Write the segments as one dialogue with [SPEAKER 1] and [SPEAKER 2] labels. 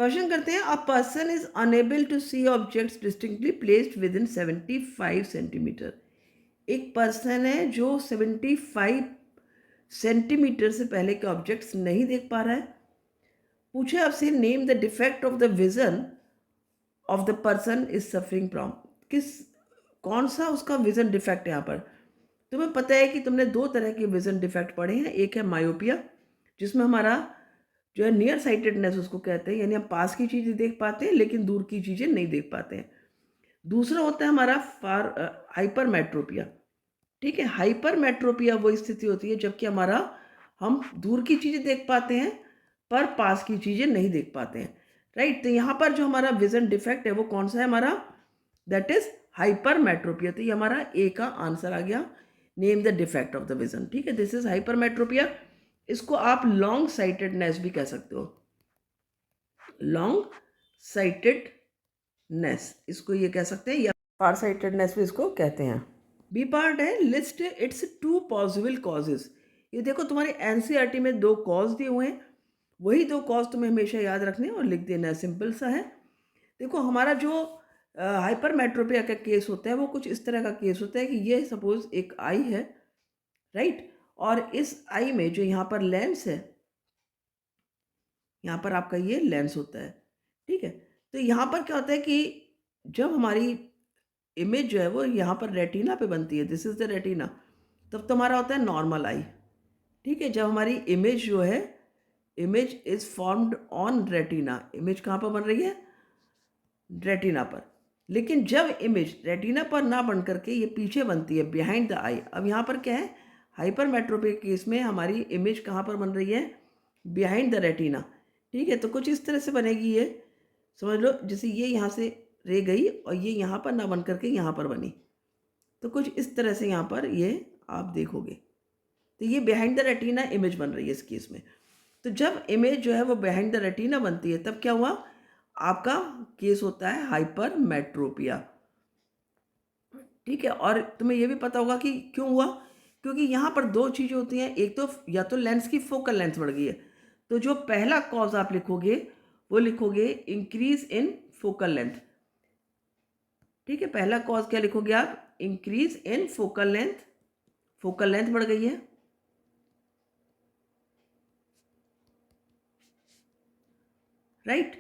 [SPEAKER 1] Question करते हैं, a person is unable to see objects distinctly placed within 75 centimetre. एक person है जो 75 सेंटीमीटर से पहले के ऑब्जेक्ट्स नहीं देख पा रहा है। पूछे आपसे, name the defect of the vision of the person is suffering from. कौन सा उसका विजन डिफेक्ट है यहाँ पर। तुम्हें पता है कि तुमने दो तरह के विजन डिफेक्ट पढ़े हैं। एक है मायोपिया, जिसमें हमारा जो है नियर साइटेडनेस उसको कहते हैं, यानी हम पास की चीज़ें देख पाते हैं लेकिन दूर की चीज़ें नहीं देख पाते हैं। दूसरा होता है हमारा हाइपरमेट्रोपिया। ठीक है, हाइपरमेट्रोपिया वो स्थिति होती है जबकि हमारा हम दूर की चीज़ें देख पाते हैं पर पास की चीज़ें नहीं देख पाते हैं। राइट, तो यहाँ पर जो हमारा विजन डिफेक्ट है वो कौन सा है हमारा, दैट इज हाइपरमेट्रोपिया। तो ये हमारा ए का आंसर आ गया, name the defect of the vision. ठीक है, दिस इज हाइपरमेट्रोपिया। इसको आप लॉन्ग साइटेडनेस भी कह सकते हो, लॉन्ग साइटेडनेस इसको ये कह सकते हैं, या फार साइटेडनेस भी इसको कहते हैं। बी पार्ट है, list its two possible causes. ये देखो तुम्हारे एनसीईआरटी में दो कॉज दिए हुए हैं, वही दो कॉज तुम्हें हमेशा याद रखने और लिख देना है, सिंपल सा है। देखो हमारा जो हाइपरमेट्रोपिया का केस होता है वो कुछ इस तरह का केस होता है कि ये सपोज एक आई है, राइट, और इस आई में जो यहाँ पर लेंस है, यहाँ पर आपका ये लेंस होता है। ठीक है, तो यहाँ पर क्या होता है कि जब हमारी इमेज जो है वो यहाँ पर रेटिना पे बनती है, दिस इज द रेटिना, तब तो हमारा होता है नॉर्मल आई। ठीक है, जब हमारी इमेज जो है, image is formed on retina, image कहाँ पर बन रही है, रेटिना पर। लेकिन जब इमेज रेटिना पर ना बन करके ये पीछे बनती है, बिहाइंड द आई। अब यहाँ पर क्या है, हाइपरमेट्रोपिक केस में हमारी इमेज कहाँ पर बन रही है, बिहाइंड द रेटिना। ठीक है, तो कुछ इस तरह से बनेगी ये, समझ लो जैसे ये यहाँ से रह गई और ये यहाँ पर ना बन करके यहाँ पर बनी, तो कुछ इस तरह से यहाँ पर ये आप देखोगे, तो ये बिहाइंड द रेटिना इमेज बन रही है इस केस में। तो जब इमेज जो है वो बिहाइंड द रेटिना बनती है तब क्या हुआ, आपका केस होता है हाइपरमेट्रोपिया। ठीक है, और तुम्हें ये भी पता होगा कि क्यों हुआ, क्योंकि यहाँ पर दो चीज़ें होती हैं, एक तो या तो लेंस की फोकल लेंथ बढ़ गई है, तो जो पहला कॉज आप लिखोगे वो लिखोगे इंक्रीज इन फोकल लेंथ। ठीक है, पहला कॉज क्या लिखोगे आप, increase in focal length, focal length बढ़ गई है। राइट,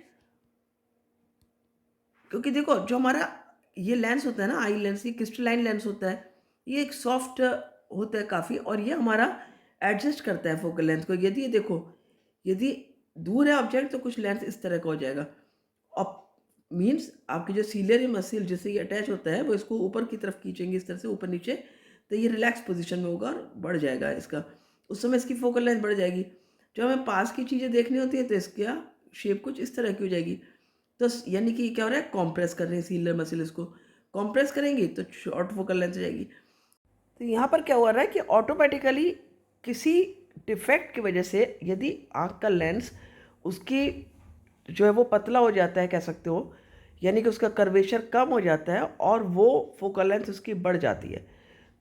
[SPEAKER 1] क्योंकि देखो जो हमारा ये लेंस होता है ना, आई लेंस, ये क्रिस्टलाइन लेंस होता है, ये एक सॉफ्ट होता है काफ़ी, और ये हमारा एडजस्ट करता है फोकल लेंथ को। यदि ये देखो, यदि दूर है ऑब्जेक्ट तो कुछ लेंस इस तरह का हो जाएगा, और मीन्स आपकी जो सीलियरी मसल जिससे ये अटैच होता है वो इसको ऊपर की तरफ खींचेंगे इस तरह से ऊपर नीचे, तो ये रिलैक्स पोजीशन में होगा और बढ़ जाएगा इसका, उस समय इसकी फोकल लेंथ बढ़ जाएगी। जब हमें पास की चीज़ें देखनी होती है तो इसका शेप कुछ इस तरह की हो जाएगी। तो यानी कि क्या हो रहा है, कॉम्प्रेस कर रहे हैं सीलियर मसल, इसको कॉम्प्रेस करेंगी तो शॉर्ट फोकल लेंथ हो जाएगी। तो यहाँ पर क्या हो रहा है कि ऑटोमेटिकली किसी डिफेक्ट की वजह से यदि आँख का लेंस उसकी जो है वो पतला हो जाता है कह सकते हो, यानी कि उसका कर्वेचर कम हो जाता है और वो फोकल लेंथ उसकी बढ़ जाती है,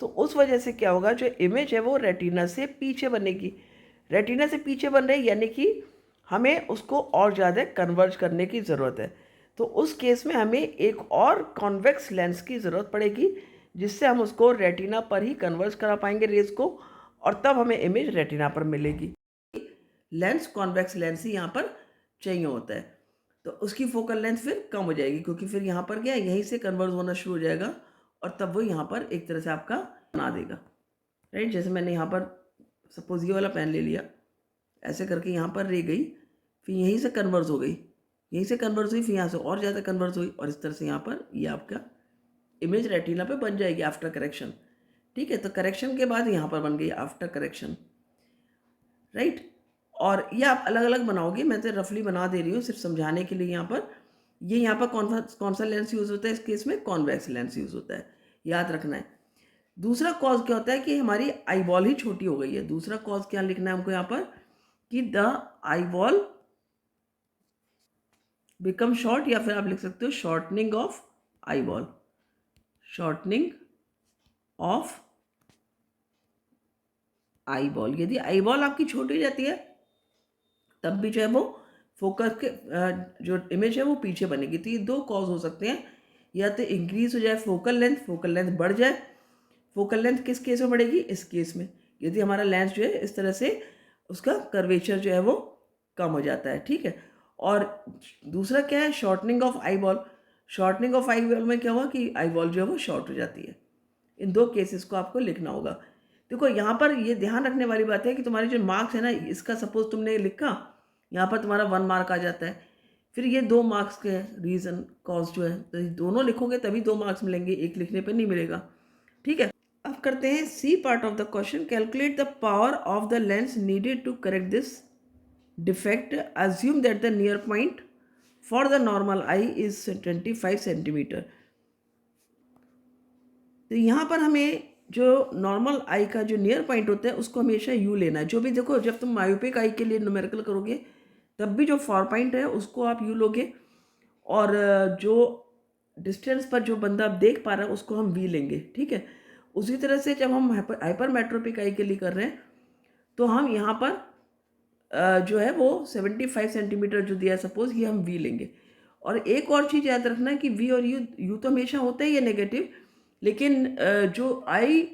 [SPEAKER 1] तो उस वजह से क्या होगा, जो इमेज है वो रेटिना से पीछे बनेगी। रेटिना से पीछे बन रही यानी कि हमें उसको और ज़्यादा कन्वर्ज करने की ज़रूरत है। तो उस केस में हमें एक और कॉन्वेक्स लेंस की ज़रूरत पड़ेगी जिससे हम उसको रेटिना पर ही कन्वर्ज करा पाएंगे रेज को, और तब हमें इमेज रेटिना पर मिलेगी। लेंस कॉन्वेक्स लेंस ही यहाँ पर चाहिए होता है, तो उसकी फोकल लेंथ फिर कम हो जाएगी क्योंकि फिर यहाँ पर क्या यहीं से कन्वर्ज होना शुरू हो जाएगा और तब वो यहाँ पर एक तरह से आपका बना देगा। राइट, जैसे मैंने यहाँ पर सपोज ये वाला पेन ले लिया, ऐसे करके यहाँ पर रह गई, फिर यहीं से कन्वर्ज हो गई, यहीं से कन्वर्ज हुई, फिर यहाँ से और ज़्यादा कन्वर्ज हुई, और इस तरह से यहाँ पर ये आपका इमेज रेटिना पे बन जाएगी आफ्टर करेक्शन। ठीक है, तो करेक्शन के बाद यहाँ पर बन गई आफ्टर करेक्शन। राइट, और ये आप अलग अलग बनाओगे, मैं तो रफली बना दे रही हूँ सिर्फ समझाने के लिए। यहाँ पर ये यहाँ पर कौन सा लेंस यूज़ होता है इस केस में, कॉन्वेक्स लेंस यूज़ होता है, याद रखना है। दूसरा कॉज क्या होता है कि हमारी आई बॉल ही छोटी हो गई है। दूसरा कॉज क्या लिखना है हमको यहाँ पर कि the eye ball become short, या फिर आप लिख सकते हो shortening of eye ball, shortening of eye ball. यदि आई बॉल आपकी छोटी हो जाती है तब भी जो है वो फोकस के जो इमेज है वो पीछे बनेगी। तो ये दो कॉज हो सकते हैं, या तो इंक्रीज हो जाए फोकल लेंथ बढ़ जाए। फोकल लेंथ किस केस में बढ़ेगी? इस केस में, यदि हमारा लेंस जो है इस तरह से उसका कर्वेचर जो है वो कम हो जाता है, ठीक है। और दूसरा क्या है? Shortening of eye ball. Shortening of eye ball में क्या हुआ कि आई बॉल जो है वो शॉर्ट हो जाती है। इन दो केसेस को आपको लिखना होगा। देखो यहाँ पर ये ध्यान रखने वाली बात है कि तुम्हारे जो मार्क्स है ना, इसका सपोज तुमने लिखा, यहाँ पर तुम्हारा 1 मार्क आ जाता है, फिर ये 2 मार्क्स के रीज़न कॉज जो है, तो दोनों लिखोगे तभी 2 मार्क्स मिलेंगे, एक लिखने पर नहीं मिलेगा, ठीक है। अब करते हैं C part of the question. Calculate the power of the lens needed to correct this defect. Assume that the near point for the normal eye is 25 centimetre. तो यहाँ पर हमें जो नॉर्मल आई का जो नियर पॉइंट होता है उसको हमेशा यू लेना है। जो भी देखो, जब तुम मायोपिक आई के लिए न्यूमेरिकल करोगे तब भी जो फार पॉइंट है उसको आप यू लोगे, और जो डिस्टेंस पर जो बंदा आप देख पा रहा है उसको हम वी लेंगे, ठीक है। उसी तरह से जब हम हाइपरमेट्रोपिक आई के लिए कर रहे हैं तो हम यहाँ पर जो है वो 75 सेंटीमीटर जो दिया है सपोज, ये हम वी लेंगे। और एक और चीज़ याद रखना कि वी और यू तो हमेशा होता ही है नेगेटिव, लेकिन जो आई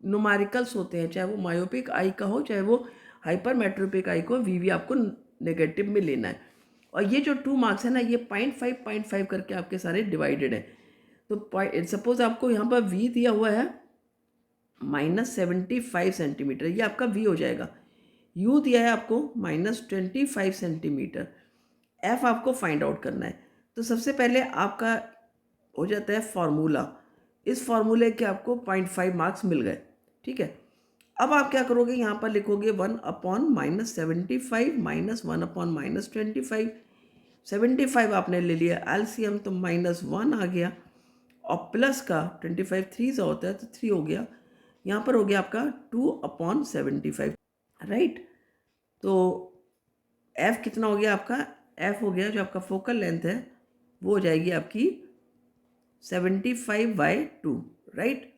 [SPEAKER 1] न्यूमेरिकल्स होते हैं, चाहे वो मायोपिक आई का हो चाहे वो हाइपरमेट्रोपिक आई को, वी आपको नेगेटिव में लेना है। और ये जो 2 मार्क्स है ना, ये 0.5 करके आपके सारे डिवाइडेड है। तो सपोज आपको यहाँ पर वी दिया हुआ है -75 सेंटीमीटर, ये आपका वी हो जाएगा। यू दिया है आपको -25 सेंटीमीटर। एफ आपको फाइंड आउट करना है। तो सबसे पहले आपका हो जाता है फार्मूला। इस फार्मूले के आपको 0.5 मार्क्स मिल गए, ठीक है। अब आप क्या करोगे? यहाँ पर लिखोगे 1/-75 -1/-25। 75 आपने ले लिया एलसीएम, तो -1 आ गया, और प्लस का 25 3 सा होता है तो 3 हो गया। यहाँ पर हो गया आपका 2/75, राइट। तो एफ कितना हो गया आपका? एफ हो गया जो आपका फोकल लेंथ है वो हो जाएगी आपकी 75/2, राइट।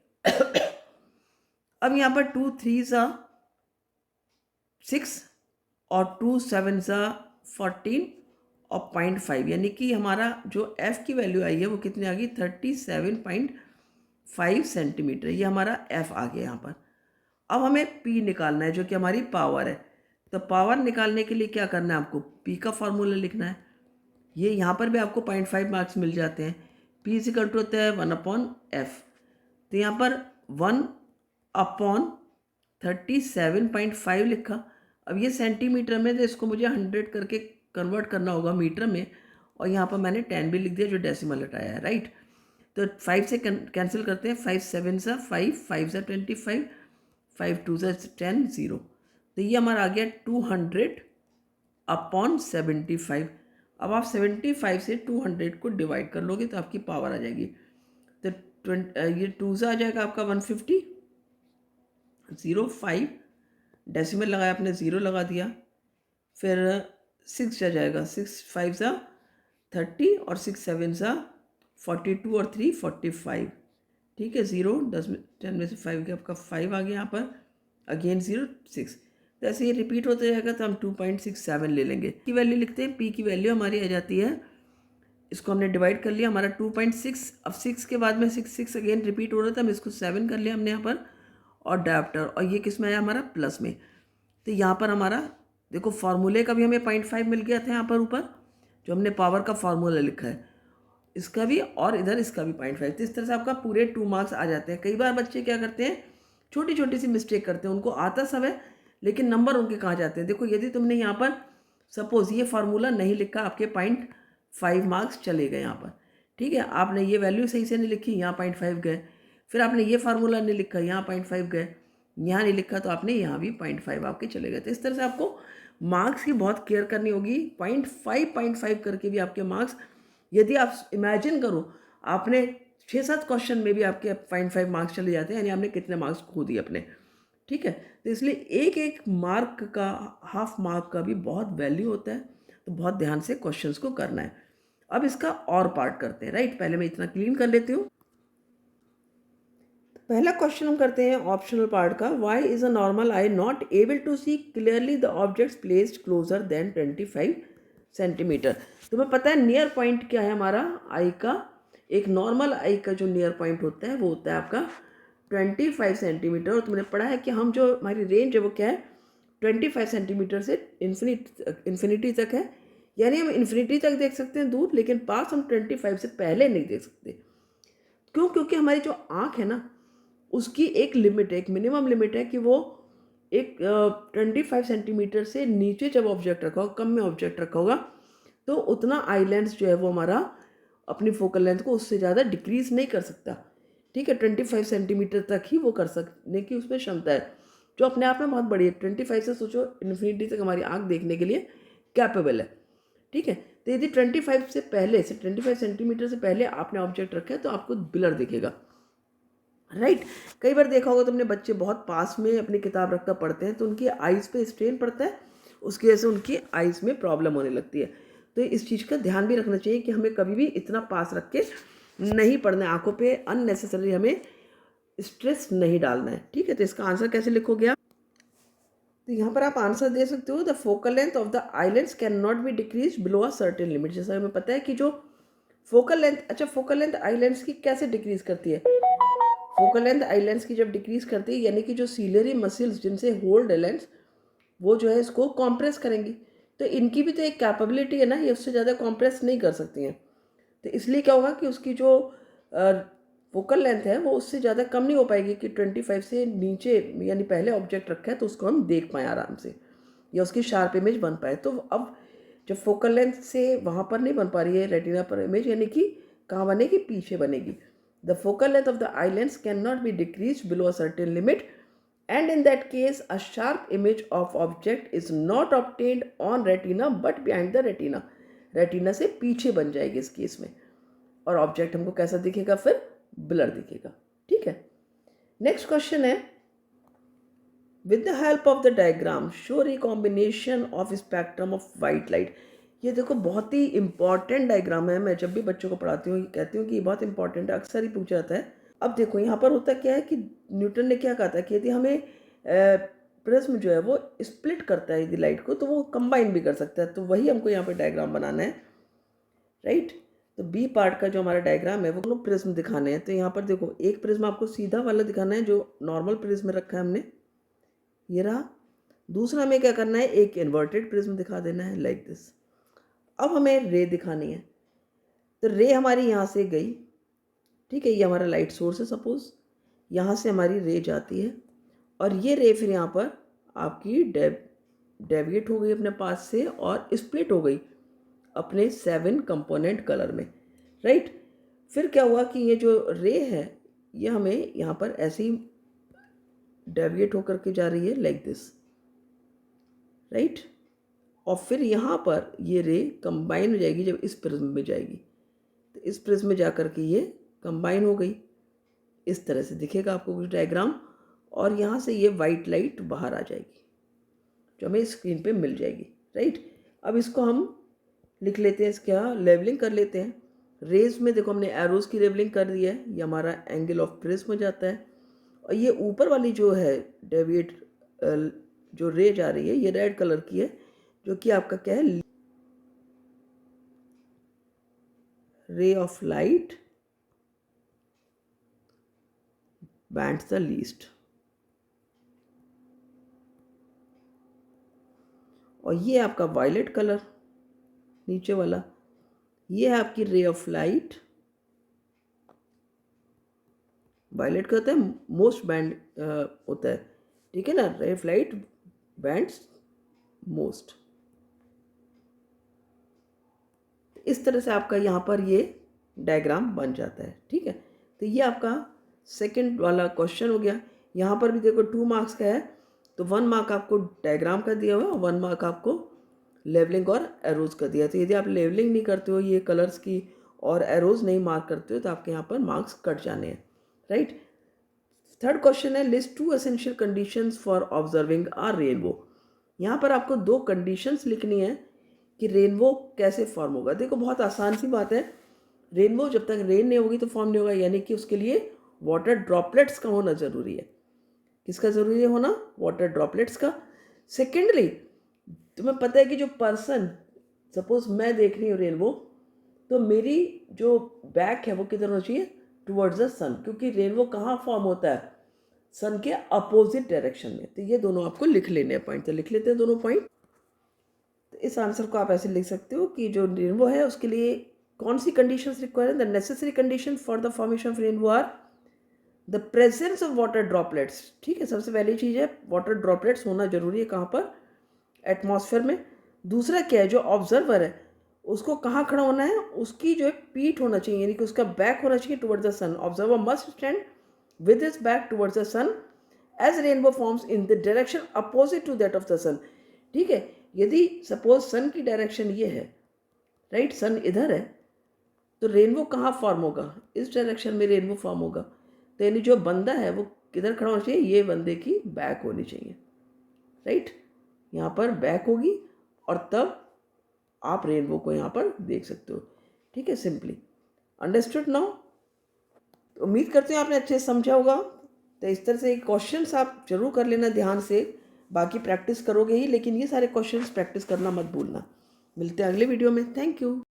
[SPEAKER 1] अब यहाँ पर 2 3 सा 6 और 2 7 सा 14 और 0.5, यानी कि हमारा जो एफ की वैल्यू आई है वो कितनी आ गई? 37.5 सेंटीमीटर। ये हमारा एफ आ गया यहाँ पर। अब हमें पी निकालना है जो कि हमारी पावर है। तो पावर निकालने के लिए क्या करना है? आपको पी का फॉर्मूला लिखना है। ये यहाँ पर भी आपको 0.5 मार्क्स मिल जाते हैं। पी इक्वल टू होता है 1/f। तो यहाँ पर 1/37.5 लिखा। अब ये सेंटीमीटर में, तो इसको मुझे 100 करके कन्वर्ट करना होगा मीटर में, और यहाँ पर मैंने 10 भी लिख दिया जो डेसिमल हटाया है, राइट। तो 5 से कैंसिल करते हैं। 5 7 सा 5, 5 सा 25, 5 2 सा 10, 0। तो ये हमारा आ गया 200/75। अब आप 75 से 200 को डिवाइड कर लोगे तो आपकी पावर आ जाएगी। तो ये 2 से आ जाएगा आपका 150, 05 डेसिमल लगाया आपने, 0 लगा दिया। फिर 6 जा जाएगा, 6 5 सा 30 और 6 7 सा 42 और 3 45, ठीक है। 0 10 में से 5 के आपका 5 आ गया यहाँ पर, अगेन 0 6। तो ऐसे ये रिपीट होता जाएगा तो हम 2.67 ले लेंगे। की वैल्यू लिखते हैं। पी की वैल्यू हमारी आ जाती है, इसको हमने डिवाइड कर लिया, हमारा 2.6। अब 6 के बाद में 6 अगेन रिपीट हो रहा था, हम इसको 7 कर लिया हमने यहाँ पर, और डायप्टर, और ये किस में आया? हमारा प्लस में। तो यहाँ पर हमारा देखो फार्मूले का भी हमें 0.5 मिल गया था यहाँ पर ऊपर, जो हमने पावर का फार्मूला लिखा है, इसका भी और इधर इसका भी 0.5। तो इस तरह से आपका पूरे 2 मार्क्स आ जाते हैं। कई बार बच्चे क्या करते हैं, छोटी छोटी सी मिस्टेक करते हैं, उनको आता सब है लेकिन नंबर उनके कहाँ जाते हैं। देखो यदि तुमने यहाँ पर सपोज ये फार्मूला नहीं लिखा, आपके 0.5 मार्क्स चले गए यहाँ पर, ठीक है। आपने ये वैल्यू सही से नहीं लिखी, यहाँ 0.5 गए। फिर आपने ये फार्मूला नहीं लिखा, यहाँ 0.5 गए। यहाँ नहीं लिखा तो आपने यहाँ भी 0.5 आपके चले गए। तो इस तरह से आपको मार्क्स की बहुत केयर करनी होगी। 0.5 करके भी आपके मार्क्स, यदि आप इमेजिन करो आपने 6-7 क्वेश्चन में भी आपके 0.5 मार्क्स चले जाते हैं, यानी आपने कितने मार्क्स खो दिए अपने, ठीक है। तो इसलिए एक एक मार्क का, हाफ मार्क का भी बहुत वैल्यू होता है, तो बहुत ध्यान से क्वेश्चंस को करना है। अब इसका और पार्ट करते हैं, राइट। पहले मैं इतना क्लीन कर लेती हूँ। पहला क्वेश्चन हम करते हैं ऑप्शनल पार्ट का। Why is a normal eye not able to see clearly the objects placed closer than 25 centimetre. तुम्हें पता है नियर पॉइंट क्या है हमारा आई का? एक नॉर्मल आई का जो नियर पॉइंट होता है वो होता है आपका 25 सेंटीमीटर। और तुमने पढ़ा है कि हम जो हमारी रेंज है वो क्या है? 25 सेंटीमीटर से इन्फिनिटी तक है। यानी हम इन्फिनिटी तक देख सकते हैं दूर, लेकिन पास हम 25 से पहले नहीं देख सकते। क्यों? क्योंकि हमारी जो आँख है ना, उसकी एक लिमिट है, एक मिनिमम लिमिट है कि वो एक 25 सेंटीमीटर से नीचे जब ऑब्जेक्ट रखा होगा, कम में ऑब्जेक्ट रखा होगा, तो उतना आई लेंस जो है वो हमारा अपनी फोकल लेंथ को उससे ज़्यादा डिक्रीज़ नहीं कर सकता। ठीक है, 25 सेंटीमीटर तक ही वो कर सकने की उसमें क्षमता है, जो अपने आप में बहुत बड़ी है। 25 से सोचो इन्फिनिटी तक हमारी आँख देखने के लिए कैपेबल है। ठीक है, तो यदि 25 से पहले से 25 सेंटीमीटर से पहले आपने ऑब्जेक्ट रखा है तो आपको ब्लर दिखेगा। राइट। कई बार देखा होगा तुमने, बच्चे बहुत पास में अपनी किताब रखकर पढ़ते हैं तो उनकी आइज़ पे स्ट्रेन पड़ता है, उसकी वजह से उनकी आइज़ में प्रॉब्लम होने लगती है। तो इस चीज़ का ध्यान भी रखना चाहिए कि हमें कभी भी इतना पास रख के नहीं पढ़ना है, आँखों पे अननेसेसरी हमें स्ट्रेस नहीं डालना है। ठीक है, तो इसका आंसर कैसे लिखोगे आप? तो यहाँ पर आप आंसर दे सकते हो, the focal length of the eye lens can not be decrease below a certain limit. जैसा हमें पता है कि जो फोकल लेंथ, अच्छा फोकल लेंथ आईलेंड्स की कैसे डिक्रीज करती है? फोकल लेंथ आई लेंस की जब डिक्रीज करती है, यानी कि जो सीलरी मसल्स जिनसे होल्ड है लेंस, वो जो है इसको कॉम्प्रेस करेंगी। तो इनकी भी तो एक कैपेबिलिटी है ना, ये उससे ज़्यादा कॉम्प्रेस नहीं कर सकती हैं। तो इसलिए क्या होगा कि उसकी जो फोकल लेंथ है वो उससे ज़्यादा कम नहीं हो पाएगी कि 25 से नीचे, यानी पहले ऑब्जेक्ट रखा है तो उसको हम देख पाएँ आराम से, या उसकी शार्प इमेज बन पाए। तो अब जब फोकल लेंथ से वहाँ पर नहीं बन पा रही है रेटिना पर इमेज, यानी कि कहाँ बनेगी? पीछे बनेगी। The focal length of the eye lens cannot be decreased below a certain limit, and in that case, a sharp image of object is not obtained on retina but behind the retina. Retina से पीछे बन जाएगी इस case में, और object हमको कैसा दिखेगा? फिर ब्लर दिखेगा। ठीक है, नेक्स्ट क्वेश्चन है, with the help of the diagram show recombination of spectrum of white light. ये देखो बहुत ही इंपॉर्टेंट डायग्राम है। मैं जब भी बच्चों को पढ़ाती हूँ कहती हूँ कि ये बहुत इंपॉर्टेंट है, अक्सर ही पूछा जाता है। अब देखो यहाँ पर होता क्या है कि न्यूटन ने क्या कहा था कि यदि हमें प्रिज्म जो है वो स्प्लिट करता है यदि लाइट को, तो वो कंबाइन भी कर सकता है। तो वही हमको यहाँ पर डायग्राम बनाना है। राइट, तो बी पार्ट का जो हमारा डायग्राम है वो दोनों प्रिज्म दिखाने हैं। तो यहाँ पर देखो, एक प्रिज्म आपको सीधा वाला दिखाना है जो नॉर्मल प्रिज्म रखा है हमने, ये रहा। दूसरा हमें क्या करना है? एक इन्वर्टेड प्रिज्म दिखा देना है, लाइक दिस। अब हमें रे दिखानी है, तो रे हमारी यहाँ से गई। ठीक है, ये हमारा लाइट सोर्स है सपोज, यहाँ से हमारी रे जाती है, और ये रे फिर यहाँ पर आपकी डेविएट हो गई अपने पास से और स्प्लिट हो गई अपने 7 कंपोनेंट कलर में। राइट, फिर क्या हुआ कि ये जो रे है ये हमें यहाँ पर ऐसे ही डेविएट होकर के जा रही है, लाइक दिस। राइट, और फिर यहाँ पर ये रे कंबाइन हो जाएगी जब इस प्रिज्म में जाएगी, तो इस प्रिज्म में जाकर के ये कंबाइन हो गई। इस तरह से दिखेगा आपको कुछ डायग्राम, और यहाँ से ये वाइट लाइट बाहर आ जाएगी जो हमें स्क्रीन पे मिल जाएगी। राइट, अब इसको हम लिख लेते हैं, इसका लेवलिंग कर लेते हैं। रेज में देखो हमने एरोज की लेवलिंग कर दी है, ये हमारा एंगल ऑफ प्रिज्म हो जाता है। और ये ऊपर वाली जो है डेविएट जो रे जा रही है, ये रेड कलर की है, जो कि आपका क्या है? Ray of light bands the least. और ये आपका वायलेट कलर नीचे वाला, ये है आपकी रे ऑफ लाइट। वायलेट का होता है मोस्ट बैंड होता है, ठीक है ना? Ray of light bands most. इस तरह से आपका यहाँ पर ये डायग्राम बन जाता है। ठीक है, तो ये आपका सेकंड वाला क्वेश्चन हो गया। यहाँ पर भी देखो 2 मार्क्स का है, तो 1 मार्क आपको डायग्राम का दिया हुआ है और 1 मार्क आपको लेवलिंग और एरोज का दिया। तो यदि आप लेवलिंग नहीं करते हो ये कलर्स की और एरोज नहीं मार्क करते हो तो आपके यहाँ पर मार्क्स कट जाने हैं। राइट, थर्ड क्वेश्चन है, list 2 essential conditions for observing a rainbow. यहाँ पर आपको 2 कंडीशंस लिखनी है कि रेनबो कैसे फॉर्म होगा। देखो बहुत आसान सी बात है, रेनबो जब तक रेन नहीं होगी तो फॉर्म नहीं होगा, यानी कि उसके लिए वाटर ड्रॉपलेट्स का होना ज़रूरी है। किसका ज़रूरी है होना? वाटर ड्रॉपलेट्स का। सेकेंडली, तुम्हें पता है कि जो पर्सन सपोज मैं देख रही हूँ रेनबो, तो मेरी जो बैक है वो किधर होना चाहिए, टुवर्ड्स द सन, क्योंकि रेनबो कहाँ फॉर्म होता है, सन के अपोजिट डायरेक्शन में। तो ये दोनों आपको लिख लेने हैं पॉइंट, तो लिख लेते हैं दोनों पॉइंट। तो इस आंसर को आप ऐसे लिख सकते हो कि जो रेनबो है उसके लिए कौन सी conditions required, the necessary condition for the formation of rainbow are the presence of water droplets. ठीक है, सबसे पहली चीज़ है वाटर ड्रॉपलेट्स होना जरूरी है, कहाँ पर, एटमॉस्फेयर में। दूसरा क्या है, जो ऑब्जर्वर है उसको कहाँ खड़ा होना है, उसकी जो है पीठ होना चाहिए, यानी कि उसका बैक होना चाहिए towards the sun. Observer must stand with his back towards the sun as rainbow forms in the direction opposite to that of the sun. ठीक है, यदि सपोज सन की डायरेक्शन ये है, राइट, सन इधर है, तो रेनबो कहाँ फॉर्म होगा, इस डायरेक्शन में रेनबो फॉर्म होगा। तो यानी जो बंदा है वो किधर खड़ा होना चाहिए, ये बंदे की बैक होनी चाहिए, राइट, यहाँ पर बैक होगी, और तब आप रेनबो को यहाँ पर देख सकते हो। ठीक है, सिंपली अंडरस्टूड नाउ। उम्मीद करते हैं आपने अच्छे से समझा होगा। तो इस तरह से क्वेश्चंस आप जरूर कर लेना ध्यान से, बाकी प्रैक्टिस करोगे ही, लेकिन ये सारे क्वेश्चंस प्रैक्टिस करना मत भूलना। मिलते हैं अगले वीडियो में, थैंक यू।